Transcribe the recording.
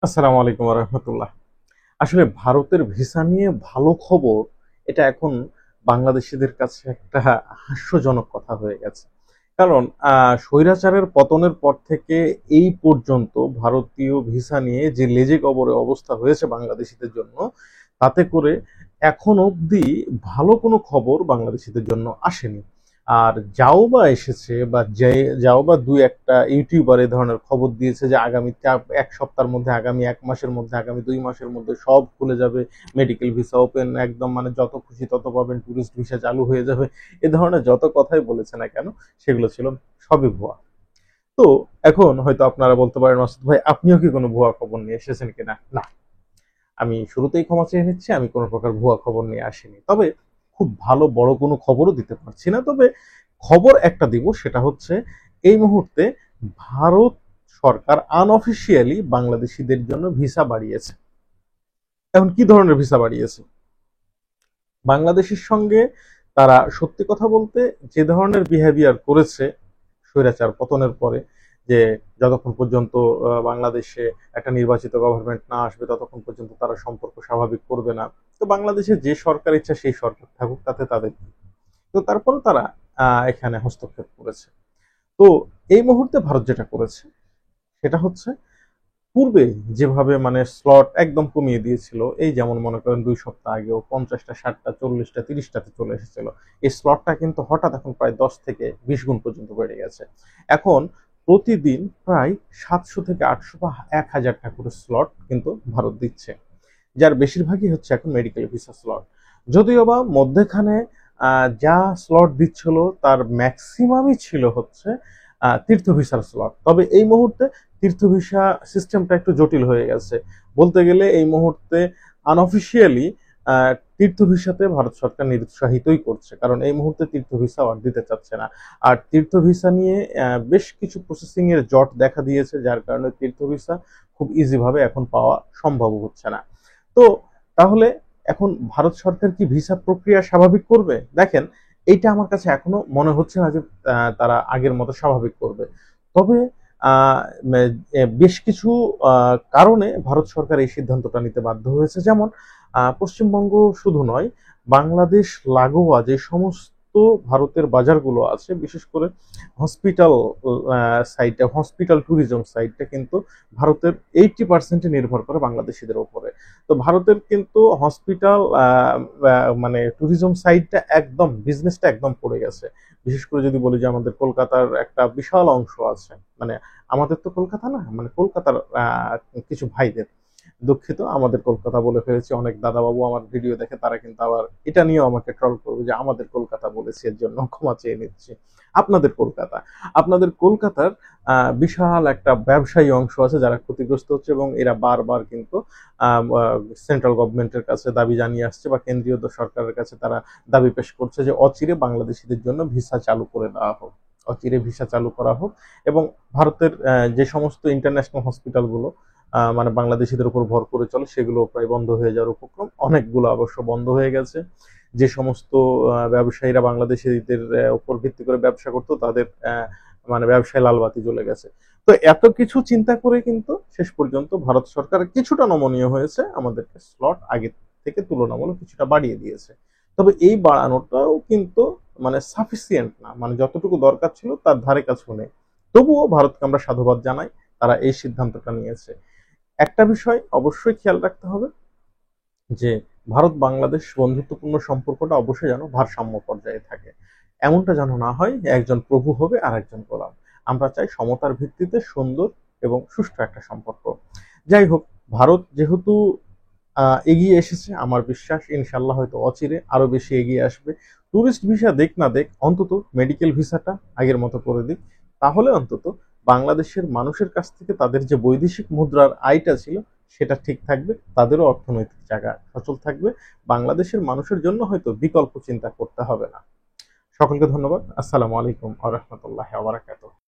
আসসালামু আলাইকুম রহমতুল্লাহ। আসলে ভারতের ভিসা নিয়ে ভালো খবর, এটা এখন বাংলাদেশিদের কাছে একটা হাস্যজনক কথা হয়ে গেছে। কারণ স্বৈরাচারের পতনের পর থেকে এই পর্যন্ত ভারতীয় ভিসা নিয়ে যে লেজে গবরে অবস্থা হয়েছে বাংলাদেশিদের জন্য, তাতে করে এখন অবধি ভালো কোনো খবর বাংলাদেশিদের জন্য আসেনি। আর যাও বা এসেছে বা যাও বা দুই একটা ইউটিউবার এই ধরনের খবর দিয়েছে যে আগামী এক সপ্তাহের মধ্যে, আগামী এক মাসের মধ্যে, আগামী 2 মাসের মধ্যে সব খুলে যাবে, মেডিকেল ভিসা ওপেন, একদম মানে যত খুশি তত পাবেন, ট্যুরিস্ট ভিসা চালু হয়ে যাবে। এ ধরনের যত কথাই বলেছে না কেন, সেগুলো ছিল সবই ভুয়া। তো এখন হয়তো আপনারা বলতে পারেন, মাসুদ ভাই আপনিও কি কোনো ভুয়া খবর নিয়ে এসেছেন কিনা? না, আমি শুরুতেই ক্ষমা চেয়ে নিচ্ছি, আমি কোনো প্রকার ভুয়া খবর নিয়ে আসিনি। তবে খুব ভালো বড় কোনো খবরও দিতে পারছি না। তবে খবর একটা দিব, সেটা হচ্ছে এই মুহূর্তে ভারত সরকার আনঅফিসিয়ালি বাংলাদেশিদের জন্য ভিসা বাড়িয়েছে। এখন কি ধরনের ভিসা বাড়িয়েছে? বাংলাদেশের সঙ্গে তারা সত্যি কথা বলতে যে ধরনের বিহেভিয়ার করেছে স্বৈরাচার পতনের পরে, যে যতক্ষণ পর্যন্ত বাংলাদেশে একটা নির্বাচিত গভর্নমেন্ট না আসবে ততক্ষণ পর্যন্ত তারা সম্পর্ক স্বাভাবিক করবে না। তো বাংলাদেশে যে সরকার ইচ্ছা সেই সরকার থাকুক, তাতে তাদের কি। তো তারপরে তারা এখানে হস্তক্ষেপ করেছে। তো এই মুহূর্তে ভারত যেটা করেছে সেটা হচ্ছে, পূর্বে যেভাবে মানে স্লট একদম কমিয়ে দিয়েছিল, এই যেমন মনে করেন 2 সপ্তাহ আগেও 50টা, 60টা, 40টা, 30টাতে চলে এসেছিল, এই স্লটটা কিন্তু হঠাৎ এখন প্রায় 10 থেকে 20 গুণ পর্যন্ত বেড়ে গেছে। এখন প্রতিদিন প্রায় 700 থেকে 800 বা 1000টা করে স্লট কিন্তু ভারত দিচ্ছে, যার বেশিরভাগই হচ্ছে এখন মেডিকেল ভিসা স্লট। যদিও বা মধ্যেখানে যা স্লট দিচ্ছিল তার ম্যাক্সিমামই ছিল হচ্ছে তীর্থ ভিসার স্লট। তবে এই মুহূর্তে তীর্থ ভিসা সিস্টেমটা একটু জটিল হয়ে গেছে। বলতে গেলে এই মুহূর্তে আনঅফিসিয়ালি তীর্থ ভিসাতে ভারত সরকার নিরুৎসাহিতই করছে, কারণ এই মুহূর্তে তীর্থ ভিসা আর দিতে চাচ্ছে না। আর তীর্থ ভিসা নিয়ে বেশ কিছু প্রসেসিং এর জট দেখা দিয়েছে, যার কারণে তীর্থ ভিসা খুব ইজি ভাবে এখন পাওয়া সম্ভব হচ্ছে না। তো তাহলে এখন ভারত সরকার কি ভিসা প্রক্রিয়া স্বাভাবিক করবে? দেখেন, এইটা আমার কাছে এখনো মনে হচ্ছে না যে তারা আগের মতো স্বাভাবিক করবে। তবে বেশ কিছু কারণে ভারত সরকার এই সিদ্ধান্তটা নিতে বাধ্য হয়েছে। যেমন পশ্চিমবঙ্গ শুধু নয়, বাংলাদেশ লাগোয়া যে সমস্ত ভারতের বাজারগুলো আছে, বিশেষ করে হসপিটাল সাইটটা, হসপিটাল ট্যুরিজম সাইটটা কিন্তু ভারতের 80% নির্ভর করে বাংলাদেশিদের উপরে। তো ভারতের কিন্তু হসপিটাল মানে ট্যুরিজম সাইটটা একদম, বিজনেসটা একদম পড়ে গেছে। বিশেষ করে যদি বলি যে আমাদের কলকাতার একটা বিশাল অংশ আছে, মানে আমাদের তো কলকাতা না, মানে কলকাতার কিছু ভাইদের, দুঃখিত আমাদের কলকাতা বলে ফেলেছি, অনেক দাদাবাবু আমার ভিডিও দেখে, তারা কিন্তু আবার এটা নিয়েও আমাকে ট্রল করবে যে আমাদের কলকাতা বলেছি, এর জন্য ক্ষমা চেয়ে নিচ্ছি। আপনাদের কলকাতা, আপনাদের কলকাতার বিশাল একটা ব্যবসায়ী অংশ আছে যারা ক্ষতিগ্রস্ত হচ্ছে, এবং এরা বারবার কিন্তু সেন্ট্রাল গভর্নমেন্টের কাছে দাবি জানিয়ে আসছে, বা কেন্দ্রীয় সরকারের কাছে তারা দাবি পেশ করছে যে অচিরে বাংলাদেশিদের জন্য ভিসা চালু করে দেওয়া হোক, অচিরে ভিসা চালু করা হোক। এবং ভারতের যে সমস্ত ইন্টারন্যাশনাল হসপিটালগুলো মানে বাংলাদেশিদের উপর ভর করে চলে, সেগুলো প্রায় বন্ধ হয়ে যাওয়ার উপক্রম, অনেকগুলো অবশ্য বন্ধ হয়ে গেছে। যে সমস্ত ব্যবসায়ীরা বাংলাদেশিদের উপর ভিত্তি করে ব্যবসা করতো, তাদের মানে ব্যবসায় লালবাতি জ্বলে গেছে। তো এত কিছু চিন্তা করে কিন্তু শেষ পর্যন্ত ভারত সরকার কিছুটা নমনীয় হয়েছে, আমাদেরকে স্লট আগে থেকে তুলনামূলক কিছুটা বাড়িয়ে দিয়েছে। তবে এই বাড়ানোটাও কিন্তু মানে সাফিসিয়েন্ট না, মানে যতটুকু দরকার ছিল তার ধারে কাছেও নেই। তবুও ভারতকে আমরা সাধুবাদ জানাই, তারা এই সিদ্ধান্তটা নিয়েছে। একটা বিষয় অবশ্যই খেয়াল রাখতে হবে, যে ভারত বাংলাদেশ বন্ধুত্বপূর্ণ সম্পর্কটা অবশ্যই যেন ভারসাম্য পর্যায়ে থাকে। এমনটা যেন না হয় একজন প্রভু হবে আর একজন গোলাম। আমরা চাই সমতার ভিত্তিতে সুন্দর এবং সুষ্ঠু একটা সম্পর্ক। যাই হোক, ভারত যেহেতু এগিয়ে এসেছে, আমার বিশ্বাস ইনশাল্লাহ হয়তো অচিরে আরো বেশি এগিয়ে আসবে। ট্যুরিস্ট ভিসা দেখ না দেখ, অন্তত মেডিকেল ভিসাটা আগের মতো করে দিক। তাহলে অন্তত বাংলাদেশের মানুষের কাছ থেকে তাদের যে বৈদেশিক মুদ্রার আয়টা ছিল সেটা ঠিক থাকবে, তাদেরও অর্থনৈতিক জায়গা সচল থাকবে। বাংলাদেশের মানুষের জন্য হয়তো বিকল্প চিন্তা করতে হবে না। সকলকে ধন্যবাদ। আসসালামু আলাইকুম ওয়া রাহমাতুল্লাহি ওয়া বারাকাতুহু।